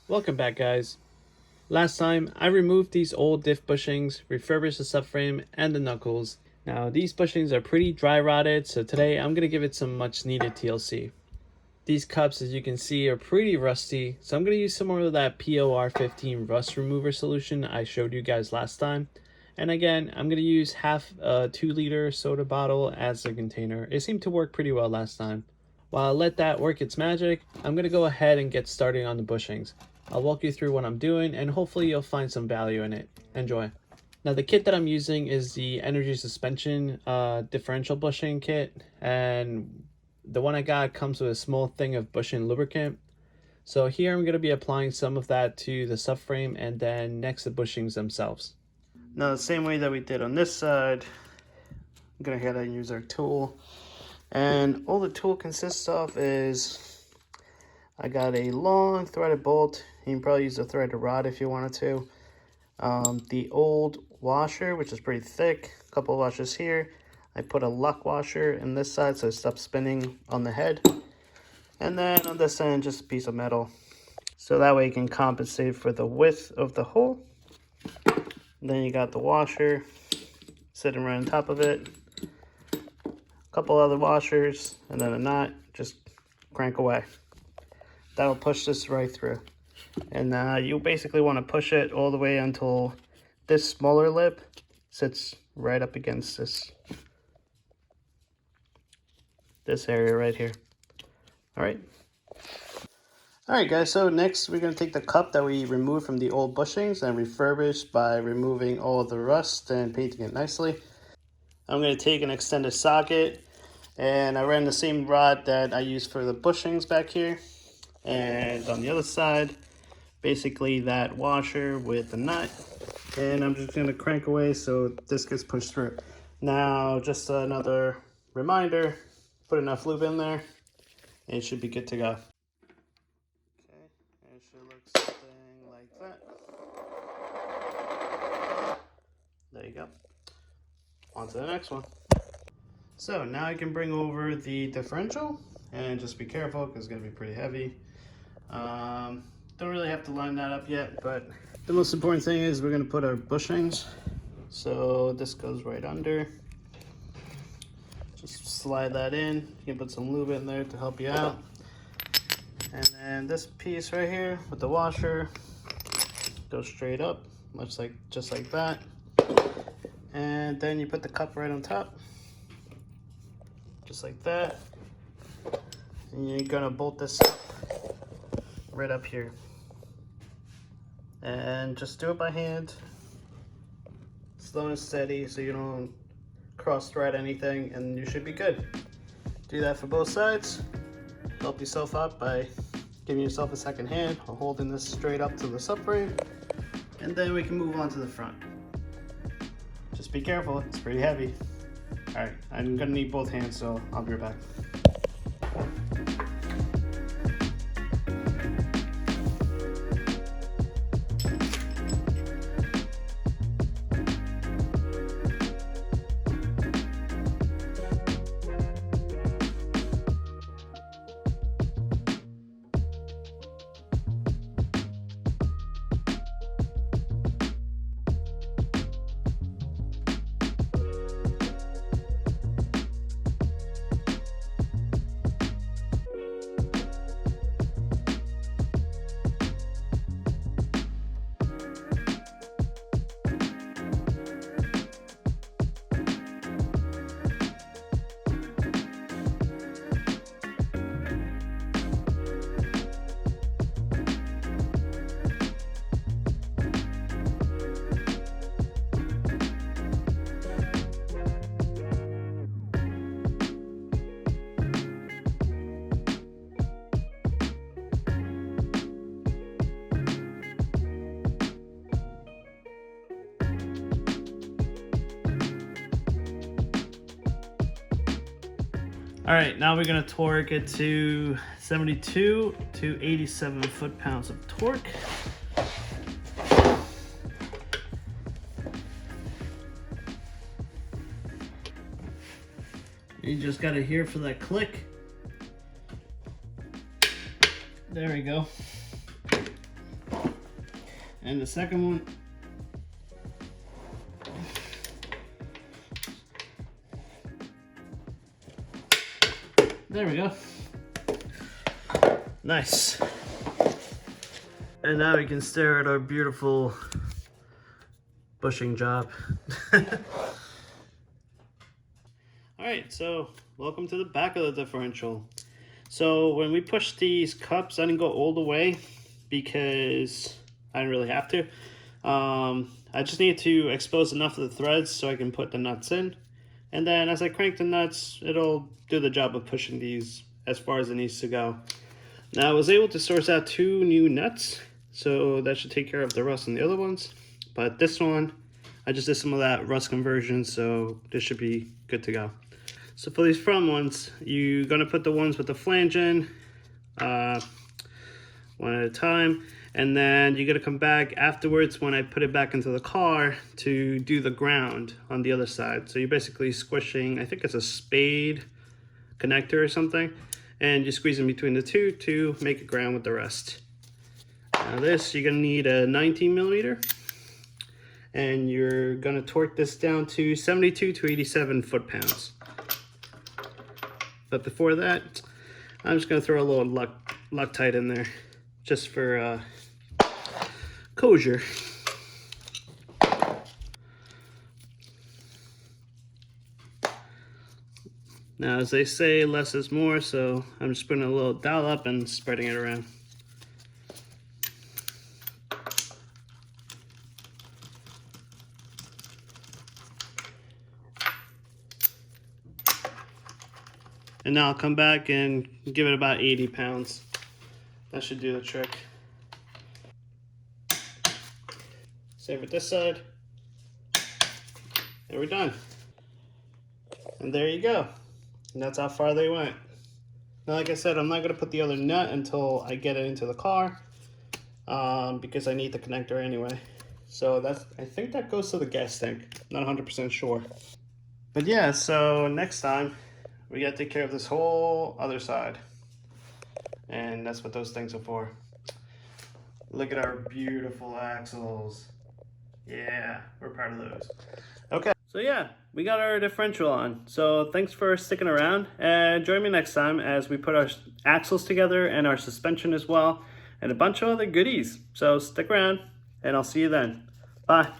Welcome back, guys. Last time I removed these old diff bushings, refurbished the subframe and the knuckles. Now these bushings are pretty dry rotted, so today I'm going to give it some much needed TLC. These cups, as you can see, are pretty rusty, so I'm going to use some more of that S14 rust remover solution I showed you guys last time. And again, I'm going to use half a 2-liter soda bottle as a container. It seemed to work pretty well last time. While I let that work its magic, I'm going to go ahead and get started on the bushings. I'll walk you through what I'm doing and hopefully you'll find some value in it. Enjoy. Now the kit that I'm using is the Energy Suspension Differential Bushing kit, and the one I got comes with a small thing of bushing lubricant. So here I'm going to be applying some of that to the subframe and then next the bushings themselves. Now the same way that we did on this side, I'm going to go ahead and use our tool. And all the tool consists of is, I got a long threaded bolt. You can probably use a threaded rod if you wanted to. The old washer, which is pretty thick, a couple of washers here. I put a luck washer in this side so it stops spinning on the head. And then on this end, just a piece of metal. So that way you can compensate for the width of the hole. And then you got the washer sitting right on top of it. Couple other washers and then a knot. Just crank away. That'll push this right through. And you basically want to push it all the way until this smaller lip sits right up against this area right here. Alright guys, so next we're going to take the cup that we removed from the old bushings and refurbish by removing all of the rust and painting it nicely. I'm going to take an extended socket, and I ran the same rod that I used for the bushings back here. And on the other side, basically that washer with the nut. And I'm just going to crank away so this gets pushed through. Now, just another reminder, put enough lube in there, and it should be good to go. Okay, and it should look something like that. There you go. On to the next one. So now I can bring over the differential, and just be careful because it's going to be pretty heavy. Don't really have to line that up yet, but the most important thing is we're going to put our bushings. So this goes right under. Just slide that in. You can put some lube in there to help you out. And then this piece right here with the washer goes straight up, just like that. And then you put the cup right on top, just like that. And you're gonna bolt this up right up here. And just do it by hand, slow and steady, so you don't cross thread anything, and you should be good. Do that for both sides. Help yourself out by giving yourself a second hand or holding this straight up to the subframe, and then we can move on to the front. Just be careful, it's pretty heavy. Alright, I'm gonna need both hands, so I'll be right back. Alright, now we're going to torque it to 72 to 87 foot-pounds of torque. You just got to hear for that click. There we go. And the second one. There we go. Nice. And now we can stare at our beautiful bushing job. Alright, so welcome to the back of the differential. So when we pushed these cups, I didn't go all the way because I didn't really have to. I just need to expose enough of the threads so I can put the nuts in. And then as I crank the nuts, it'll do the job of pushing these as far as it needs to go. Now I was able to source out 2 new nuts, so that should take care of the rust on the other ones. But this one, I just did some of that rust conversion, so this should be good to go. So for these front ones, you're gonna put the ones with the flange in, one at a time, and then you're gonna come back afterwards when I put it back into the car to do the ground on the other side. So you're basically squishing, I think it's a spade connector or something, and you're squeezing between the two to make a ground with the rest. Now this, you're gonna need a 19 millimeter, and you're gonna torque this down to 72 to 87 foot-pounds. But before that, I'm just gonna throw a little Loctite in there, just for kosher. Now, as they say, less is more, so I'm just putting a little dial up and spreading it around. And now I'll come back and give it about 80 pounds. That should do the trick. Save it this side. And we're done. And there you go. And that's how far they went. Now, like I said, I'm not gonna put the other nut until I get it into the car, because I need the connector anyway. So I think that goes to the gas tank. Not 100% sure. But yeah, so next time, we gotta take care of this whole other side. And that's what those things are for. Look at our beautiful axles. Yeah, we're proud of those. Okay, so yeah, we got our differential on. So thanks for sticking around, and join me next time as we put our axles together and our suspension as well, and a bunch of other goodies. So stick around, and I'll see you then. Bye.